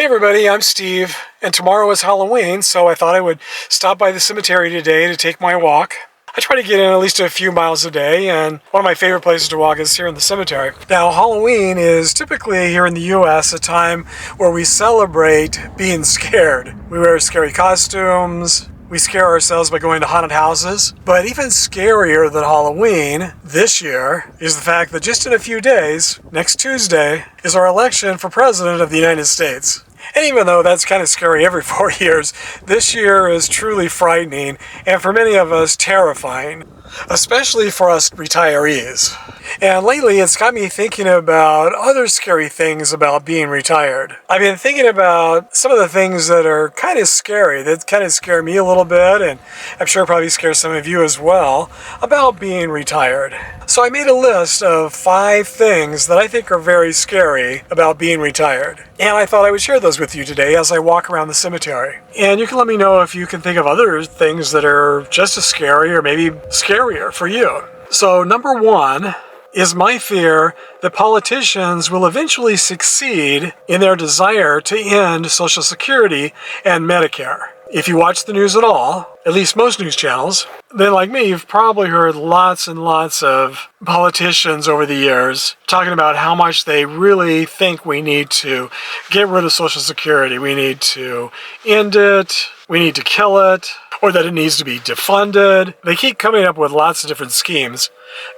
Hey everybody, I'm Steve, and tomorrow is Halloween, so I thought I would stop by the cemetery today to take my walk. I try to get in at least a few miles a day, and one of my favorite places to walk is here in the cemetery. Now, Halloween is typically here in the US a time where we celebrate being scared. We wear scary costumes. We scare ourselves by going to haunted houses. But even scarier than Halloween this year is the fact that just in a few days, next Tuesday, is our election for President of the United States. And even though that's kind of scary every 4 years, this year is truly frightening and for many of us terrifying, especially for us retirees. And lately it's got me thinking about other scary things about being retired. I've been thinking about some of the things that are kind of scary, that kind of scare me a little bit, and I'm sure probably scare some of you as well, about being retired. So I made a list of 5 things that I think are very scary about being retired. And I thought I would share those with you today as I walk around the cemetery. And you can let me know if you can think of other things that are just as scary or maybe scarier for you. So number 1 is my fear that politicians will eventually succeed in their desire to end Social Security and Medicare. If you watch the news at all, at least most news channels, then like me, you've probably heard lots and lots of politicians over the years talking about how much they really think we need to get rid of Social Security. We need to end it, we need to kill it, or that it needs to be defunded. They keep coming up with lots of different schemes.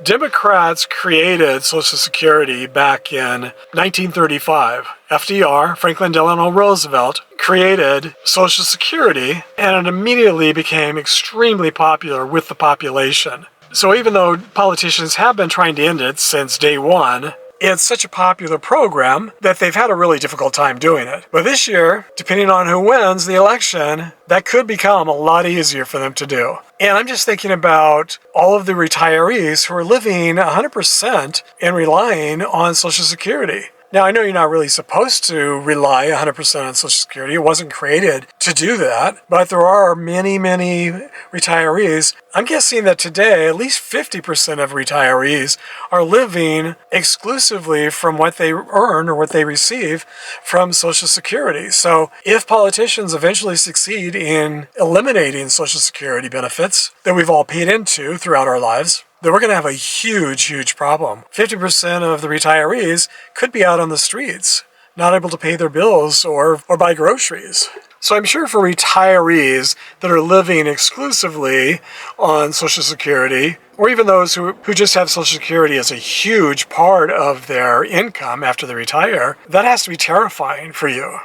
Democrats created Social Security back in 1935. FDR, Franklin Delano Roosevelt, created Social Security, and it immediately became extremely popular with the population. So even though politicians have been trying to end it since day one, it's such a popular program that they've had a really difficult time doing it. But this year, depending on who wins the election, that could become a lot easier for them to do. And I'm just thinking about all of the retirees who are living 100% and relying on Social Security. Now, I know you're not really supposed to rely 100% on Social Security. It wasn't created to do that. But there are many, many retirees. I'm guessing that today, at least 50% of retirees are living exclusively from what they earn or what they receive from Social Security. So if politicians eventually succeed in eliminating Social Security benefits that we've all paid into throughout our lives, then we're going to have a huge, huge problem. 50% of the retirees could be out on the streets, not able to pay their bills or buy groceries. So I'm sure for retirees that are living exclusively on Social Security, or even those who just have Social Security as a huge part of their income after they retire, that has to be terrifying for you.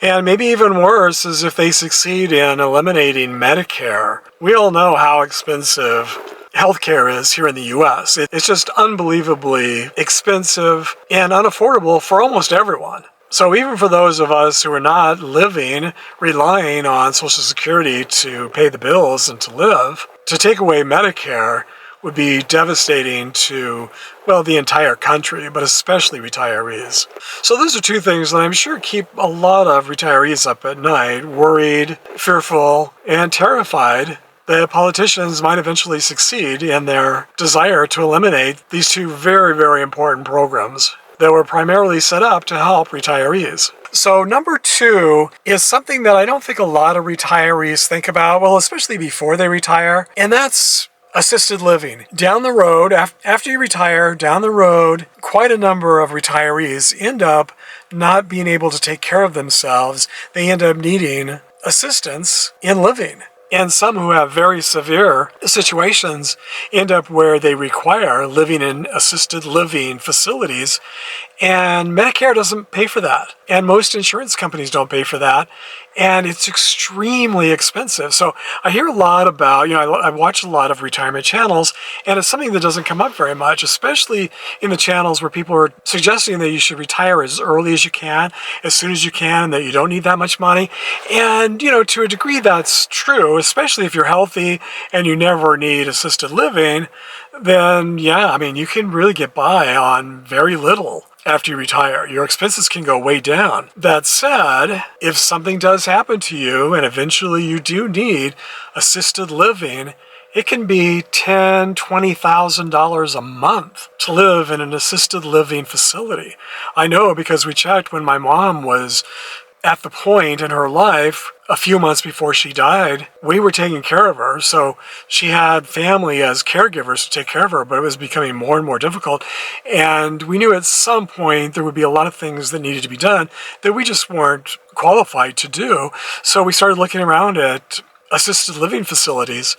And maybe even worse is if they succeed in eliminating Medicare. We all know how expensive healthcare is here in the US. It's just unbelievably expensive and unaffordable for almost everyone. So even for those of us who are not relying on Social Security to pay the bills and to live, to take away Medicare would be devastating to, well, the entire country, but especially retirees. So those are 2 things that I'm sure keep a lot of retirees up at night, worried, fearful, and terrified that politicians might eventually succeed in their desire to eliminate these 2 very, very important programs that were primarily set up to help retirees. So number 2 is something that I don't think a lot of retirees think about, well, especially before they retire, and that's assisted living. Down the road, after you retire, down the road, quite a number of retirees end up not being able to take care of themselves. They end up needing assistance in living. And some who have very severe situations end up where they require living in assisted living facilities, and Medicare doesn't pay for that. And most insurance companies don't pay for that. And it's extremely expensive. So I hear a lot about, I watch a lot of retirement channels, and it's something that doesn't come up very much, especially in the channels where people are suggesting that you should retire as early as you can, as soon as you can, and that you don't need that much money. And, to a degree that's true, especially if you're healthy and you never need assisted living, then yeah, you can really get by on very little after you retire. Your expenses can go way down. That said, if something does happen to you and eventually you do need assisted living, it can be $10,000, $20,000 a month to live in an assisted living facility. I know because we checked when my mom was at the point in her life, a few months before she died, we were taking care of her. So she had family as caregivers to take care of her, but it was becoming more and more difficult. And we knew at some point there would be a lot of things that needed to be done that we just weren't qualified to do. So we started looking around at assisted living facilities,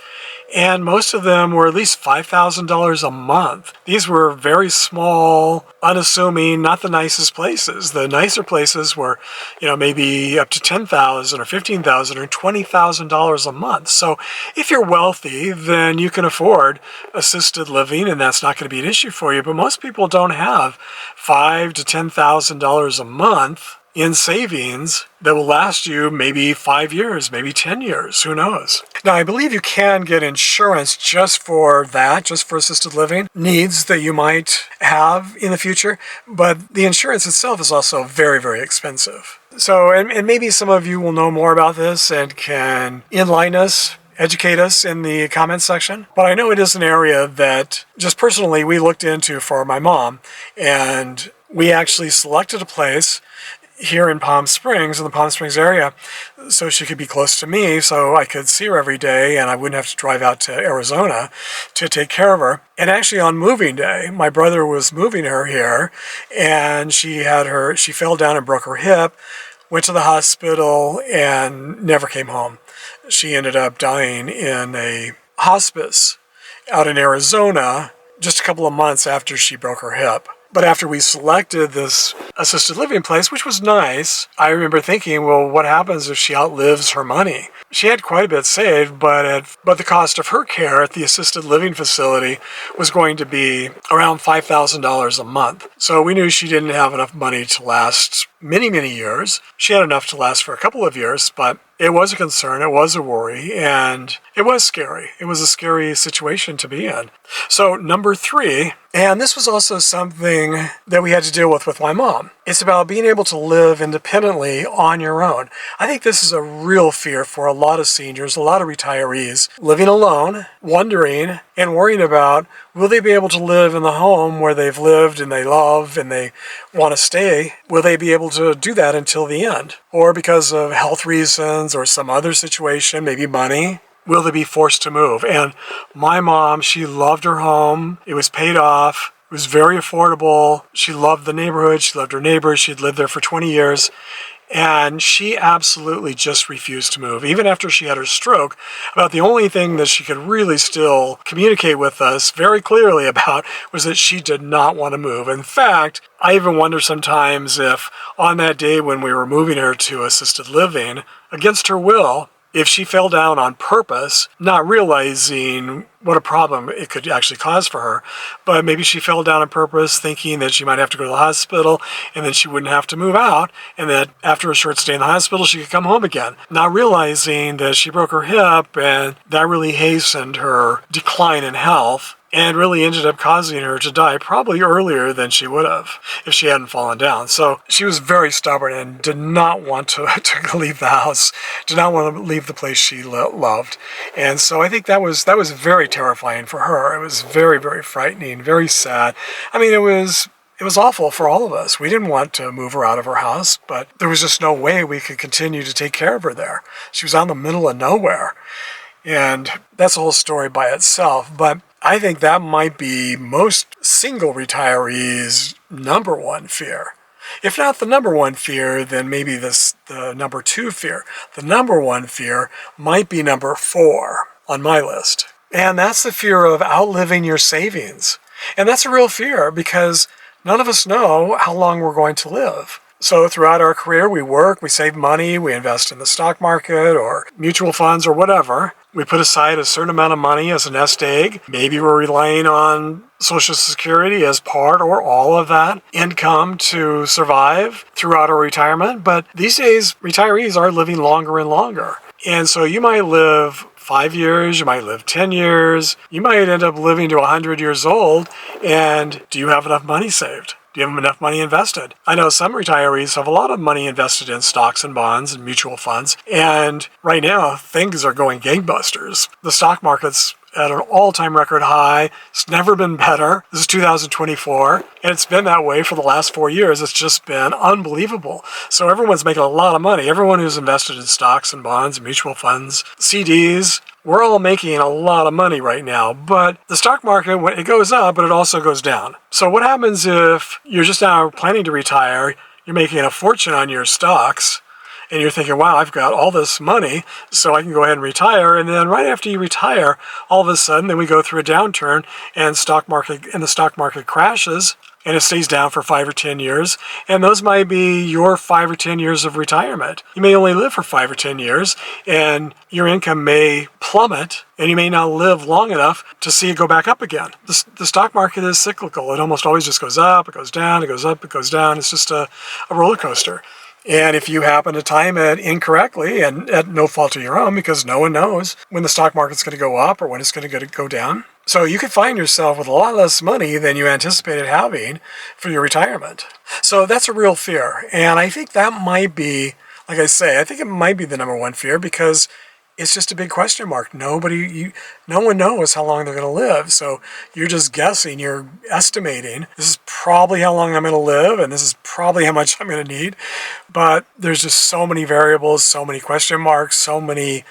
and most of them were at least $5,000 a month. These were very small, unassuming, not the nicest places. The nicer places were, maybe up to $10,000 or $15,000 or $20,000 a month. So if you're wealthy, then you can afford assisted living, and that's not going to be an issue for you. But most people don't have $5,000 to $10,000 a month in savings that will last you maybe 5 years, maybe 10 years, who knows? Now, I believe you can get insurance just for that, just for assisted living needs that you might have in the future, but the insurance itself is also very, very expensive. So, and maybe some of you will know more about this and can enlighten us, educate us in the comments section. But I know it is an area that just personally we looked into for my mom, and we actually selected a place here in Palm Springs, in the Palm Springs area, so she could be close to me, so I could see her every day and I wouldn't have to drive out to Arizona to take care of her. And actually on moving day, my brother was moving her here, and she fell down and broke her hip, went to the hospital and never came home. She ended up dying in a hospice out in Arizona just a couple of months after she broke her hip. But after we selected this assisted living place, which was nice, I remember thinking, well, what happens if she outlives her money? She had quite a bit saved, but the cost of her care at the assisted living facility was going to be around $5,000 a month. So we knew she didn't have enough money to last many, many years. She had enough to last for a couple of years, but it was a concern, it was a worry, and it was scary. It was a scary situation to be in. So number 3, and this was also something that we had to deal with my mom. It's about being able to live independently on your own. I think this is a real fear for a lot of seniors, a lot of retirees, living alone, wondering and worrying about, will they be able to live in the home where they've lived and they love and they want to stay? Will they be able to do that until the end? Or because of health reasons or some other situation, maybe money, will they be forced to move? And my mom, she loved her home. It was paid off. It was very affordable. She loved the neighborhood. She loved her neighbors. She'd lived there for 20 years. And she absolutely just refused to move. Even after she had her stroke, about the only thing that she could really still communicate with us very clearly about was that she did not want to move. In fact, I even wonder sometimes if on that day when we were moving her to assisted living, against her will, if she fell down on purpose, not realizing what a problem it could actually cause for her, but maybe she fell down on purpose thinking that she might have to go to the hospital and then she wouldn't have to move out, and that after a short stay in the hospital she could come home again, not realizing that she broke her hip and that really hastened her decline in health and really ended up causing her to die probably earlier than she would have if she hadn't fallen down. So she was very stubborn and did not want to leave the house, did not want to leave the place she loved. And so I think that was very terrifying for her. It was very, very frightening, very sad. I mean, it was awful for all of us. We didn't want to move her out of her house, but there was just no way we could continue to take care of her there. She was out in the middle of nowhere. And that's a whole story by itself. But I think that might be most single retirees' number one fear. If not the number one fear, then maybe the number 2 fear. The number one fear might be number 4 on my list. And that's the fear of outliving your savings. And that's a real fear because none of us know how long we're going to live. So throughout our career, we work, we save money, we invest in the stock market or mutual funds or whatever. We put aside a certain amount of money as a nest egg. Maybe we're relying on Social Security as part or all of that income to survive throughout our retirement. But these days, retirees are living longer and longer. And so you might live 5 years, you might live 10 years, you might end up living to 100 years old. And do you have enough money saved? Do you have enough money invested? I know some retirees have a lot of money invested in stocks and bonds and mutual funds. And right now, things are going gangbusters. The stock market's at an all-time record high. It's never been better. This is 2024, and it's been that way for the last 4 years. It's just been unbelievable. So everyone's making a lot of money. Everyone who's invested in stocks and bonds, mutual funds, CDs, we're all making a lot of money right now. But the stock market, it goes up, but it also goes down. So what happens if you're just now planning to retire, you're making a fortune on your stocks, and you're thinking, wow, I've got all this money, so I can go ahead and retire. And then right after you retire, all of a sudden, then we go through a downturn, and the stock market crashes, and it stays down for 5 or 10 years. And those might be your 5 or 10 years of retirement. You may only live for 5 or 10 years, and your income may plummet, and you may not live long enough to see it go back up again. The stock market is cyclical. It almost always just goes up, it goes down, it goes up, it goes down. It's just a roller coaster. And if you happen to time it incorrectly, and at no fault of your own, because no one knows when the stock market's going to go up or when it's going to go down, so you could find yourself with a lot less money than you anticipated having for your retirement. So that's a real fear. And I think that might be, like I say, I think it might be the number one fear, because it's just a big question mark. No one knows how long they're going to live. So you're just guessing, you're estimating, this is probably how long I'm going to live, and this is probably how much I'm going to need. But there's just so many variables, so many question marks, so many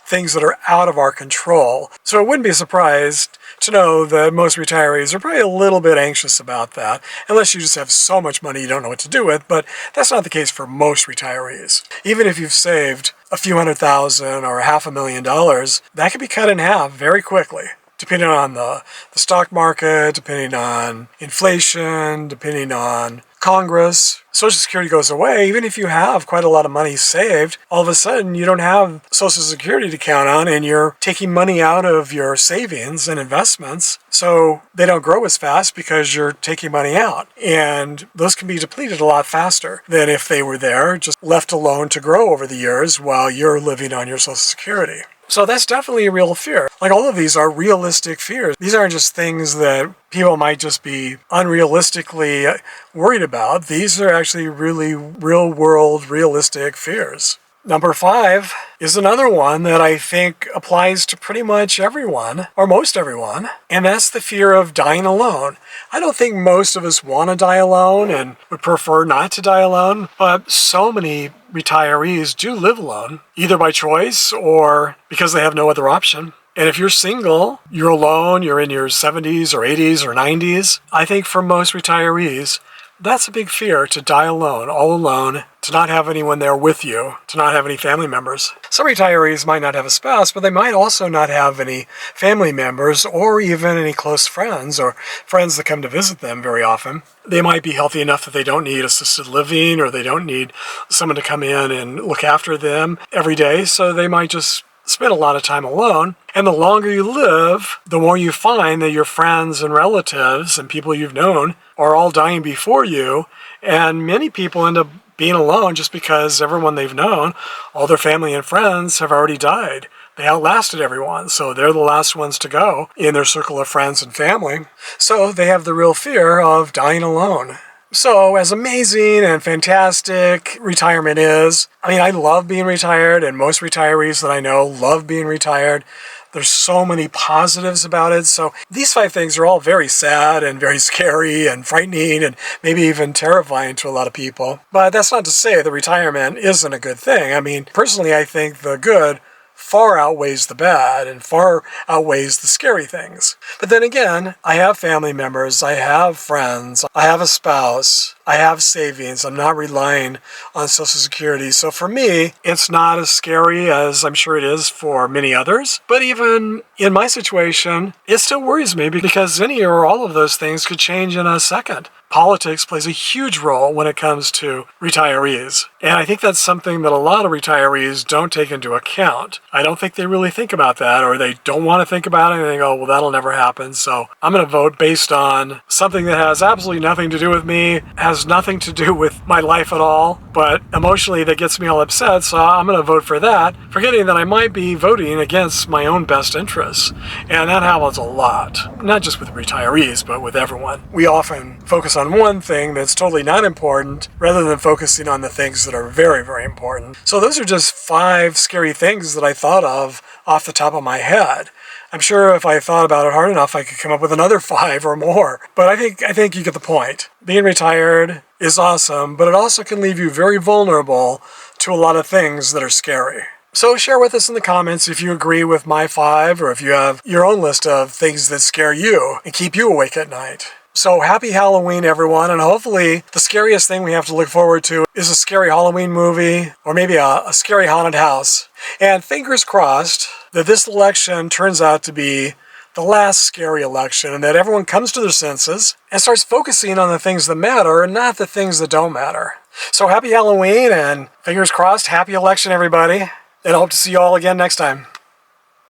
things that are out of our control. So I wouldn't be surprised to know that most retirees are probably a little bit anxious about that, unless you just have so much money you don't know what to do with. But that's not the case for most retirees. Even if you've saved a few $100,000 or $500,000, that could be cut in half very quickly, depending on the stock market, depending on inflation, depending on Congress. Social Security goes away. Even if you have quite a lot of money saved, all of a sudden you don't have Social Security to count on, and you're taking money out of your savings and investments, so they don't grow as fast because you're taking money out. And those can be depleted a lot faster than if they were there, just left alone to grow over the years while you're living on your Social Security. So that's definitely a real fear. Like, all of these are realistic fears. These aren't just things that people might just be unrealistically worried about. These are actually really real-world, realistic fears. Number 5 is another one that I think applies to pretty much everyone, or most everyone, and that's the fear of dying alone. I don't think most of us want to die alone and would prefer not to die alone, but so many retirees do live alone, either by choice or because they have no other option. And if you're single, you're alone, you're in your 70s or 80s or 90s, I think for most retirees, that's a big fear, to die alone, all alone, to not have anyone there with you, to not have any family members. Some retirees might not have a spouse, but they might also not have any family members or even any close friends or friends that come to visit them very often. They might be healthy enough that they don't need assisted living, or they don't need someone to come in and look after them every day, so they might just spend a lot of time alone. And the longer you live, the more you find that your friends and relatives and people you've known are all dying before you. And many people end up being alone just because everyone they've known, all their family and friends, have already died. They outlasted everyone, so they're the last ones to go in their circle of friends and family. So they have the real fear of dying alone. So as amazing and fantastic retirement is, I mean, I love being retired, and most retirees that I know love being retired. There's so many positives about it. So these 5 things are all very sad and very scary and frightening and maybe even terrifying to a lot of people. But that's not to say that retirement isn't a good thing. I mean, personally, I think the good far outweighs the bad and far outweighs the scary things. But then again, I have family members, I have friends, I have a spouse, I have savings. I'm not relying on Social Security. So for me, it's not as scary as I'm sure it is for many others. But even in my situation, it still worries me, because any or all of those things could change in a second. Politics plays a huge role when it comes to retirees. And I think that's something that a lot of retirees don't take into account. I don't think they really think about that, or they don't want to think about it, and they go, well, that'll never happen, so I'm going to vote based on something that has absolutely nothing to do with me, has nothing to do with my life at all, but emotionally that gets me all upset, so I'm going to vote for that, forgetting that I might be voting against my own best interests. And that happens a lot, not just with retirees, but with everyone. We often focus on on one thing that's totally not important rather than focusing on the things that are very, very important. So those are just 5 scary things that I thought of off the top of my head. I'm sure if I thought about it hard enough, I could come up with another 5 or more. But I think you get the point. Being retired is awesome, but it also can leave you very vulnerable to a lot of things that are scary. So share with us in the comments if you agree with my 5 or if you have your own list of things that scare you and keep you awake at night. So happy Halloween, everyone, and hopefully the scariest thing we have to look forward to is a scary Halloween movie or maybe a scary haunted house. And fingers crossed that this election turns out to be the last scary election and that everyone comes to their senses and starts focusing on the things that matter and not the things that don't matter. So happy Halloween and fingers crossed, happy election, everybody. And I hope to see you all again next time.